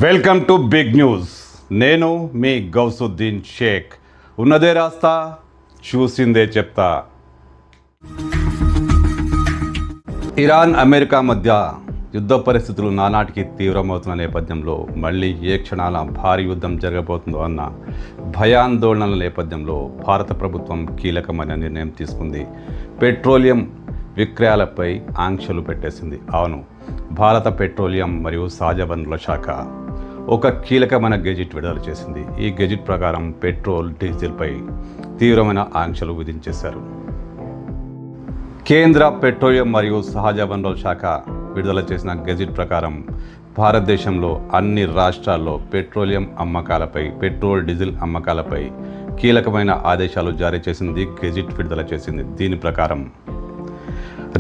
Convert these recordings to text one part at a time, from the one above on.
Welcome to big news. నేను మీ గౌసుద్దీన్ షేక్. ఉన్నదే రాస్తా, చూసిందే చెప్తా. ఇరాన్ అమెరికా మధ్య యుద్ధ పరిస్థితులు నానాటికి తీవ్రమవుతున్న నేపథ్యంలో మళ్ళీ ఏ క్షణాల భారీ యుద్ధం జరగబోతుందో అన్న భయాందోళనల నేపథ్యంలో భారత ప్రభుత్వం కీలకమైన నిర్ణయం తీసుకుంది. పెట్రోలియం విక్రయాలపై ఆంక్షలు పెట్టేసింది. అవును, భారత పెట్రోలియం మరియు సహజ వనరుల శాఖ ఒక కీలకమైన గెజిట్ విడుదల చేసింది. ఈ గెజిట్ ప్రకారం పెట్రోల్, డీజిల్పై తీవ్రమైన ఆంక్షలు విధించేశారు. కేంద్ర పెట్రోలియం మరియు సహజ వనరుల శాఖ విడుదల చేసిన గెజిట్ ప్రకారం భారతదేశంలో అన్ని రాష్ట్రాల్లో పెట్రోలియం అమ్మకాలపై, పెట్రోల్, డీజిల్ అమ్మకాలపై కీలకమైన ఆదేశాలు జారీ చేసింది. గెజిట్ విడుదల చేసింది. దీని ప్రకారం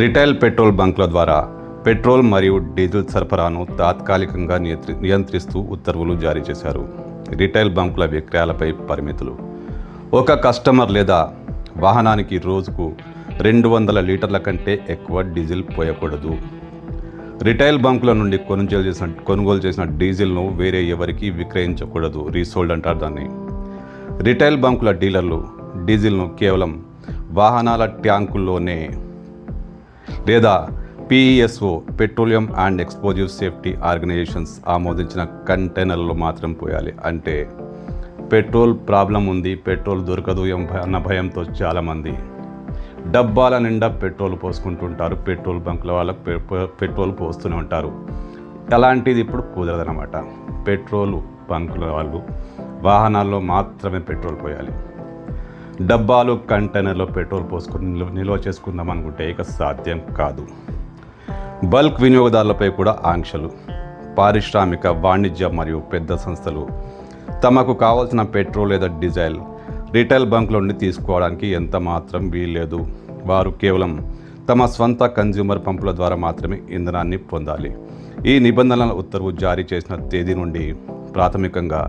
రిటైల్ పెట్రోల్ బంకుల ద్వారా పెట్రోల్ మరియు డీజిల్ సరఫరాను తాత్కాలికంగా నియంత్రిస్తూ ఉత్తర్వులు జారీ చేశారు. రిటైల్ బంకుల విక్రయాలపై పరిమితులు. ఒక కస్టమర్ లేదా వాహనానికి రోజుకు 200 లీటర్ల కంటే ఎక్కువ డీజిల్ పోయకూడదు. రిటైల్ బంకుల నుండి కొనుగోలు చేసిన డీజిల్ను వేరే ఎవరికి విక్రయించకూడదు. రీసోల్డ్ అంటారు దాన్ని. రిటైల్ బంకుల డీలర్లు డీజిల్ను కేవలం వాహనాల ట్యాంకుల్లోనే లేదా PESO petroleum and explosive safety organisations ఆమోదించిన కంటైనర్లలో మాత్రం పోయాలి. అంటే పెట్రోల్ ప్రాబ్లం ఉంది, పెట్రోల్ దొరకదు అన్న భయంతో చాలామంది డబ్బాల నిండా పెట్రోల్ పోసుకుంటుంటారు. పెట్రోల్ బంకుల వాళ్ళకు పెట్రోల్ పోస్తూనే ఉంటారు. అలాంటిది ఇప్పుడు కుదరదనమాట. పెట్రోల్ బంకుల వాళ్ళు వాహనాల్లో మాత్రమే పెట్రోల్ పోయాలి. డబ్బాలు, కంటైనర్లో పెట్రోల్ పోసుకొని నిల్వ చేసుకుందాం అనుకుంటే ఇక సాధ్యం కాదు. బల్క్ వినియోగదారులపై కూడా ఆంక్షలు. పారిశ్రామిక, వాణిజ్య మరియు పెద్ద సంస్థలు తమకు కావాల్సిన పెట్రోల్ లేదా డీజిల్ రిటైల్ బంకుల నుండి తీసుకోవడానికి ఎంత మాత్రం వీల్లేదు. వారు కేవలం తమ స్వంత కన్జ్యూమర్ పంపుల ద్వారా మాత్రమే ఇంధనాన్ని పొందాలి. ఈ నిబంధనల ఉత్తర్వు జారీ చేసిన తేదీ నుండి ప్రాథమికంగా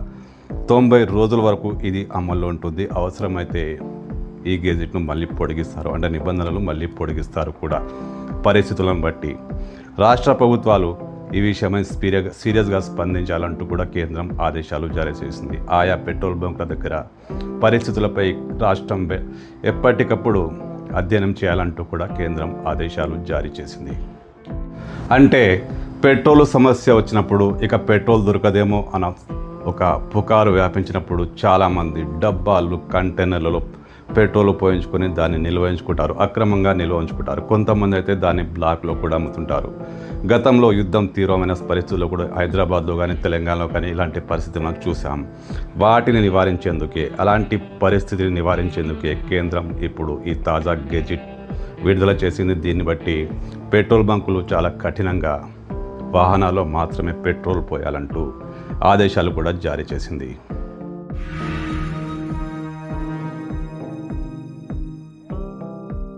90 రోజుల వరకు ఇది అమల్లో ఉంటుంది. అవసరమైతే ఈ గెజిట్ను మళ్ళీ పొడిగిస్తారు. అంటే నిబంధనలు మళ్ళీ పొడిగిస్తారు కూడా పరిస్థితులను బట్టి. రాష్ట్ర ప్రభుత్వాలు ఈ విషయమై సీరియస్గా స్పందించాలంటూ కూడా కేంద్రం ఆదేశాలు జారీ చేసింది. ఆయా పెట్రోల్ బంకుల దగ్గర పరిస్థితులపై రాష్ట్రం ఎప్పటికప్పుడు అధ్యయనం చేయాలంటూ కూడా కేంద్రం ఆదేశాలు జారీ చేసింది. అంటే పెట్రోల్ సమస్య వచ్చినప్పుడు ఇక పెట్రోల్ దొరకదేమో అన్న ఒక పుకారు వ్యాపించినప్పుడు చాలామంది డబ్బాలు, కంటైనర్లలో పెట్రోల్ పోయించుకొని దాన్ని నిల్వయించుకుంటారు. అక్రమంగా నిల్వయించుకుంటారు. కొంతమంది అయితే దాన్ని బ్లాక్లో కూడా అమ్ముతుంటారు. గతంలో యుద్ధం తీవ్రమైన పరిస్థితుల్లో కూడా హైదరాబాద్లో కానీ, తెలంగాణలో కానీ ఇలాంటి పరిస్థితి మనం చూసాం. వాటిని నివారించేందుకే, అలాంటి పరిస్థితిని నివారించేందుకే కేంద్రం ఇప్పుడు ఈ తాజా గెజిట్ విడుదల చేసింది. దీన్ని బట్టి పెట్రోల్ బంకులు చాలా కఠినంగా వాహనాల్లో మాత్రమే పెట్రోల్ పోయాలంటూ ఆదేశాలు కూడా జారీ చేసింది.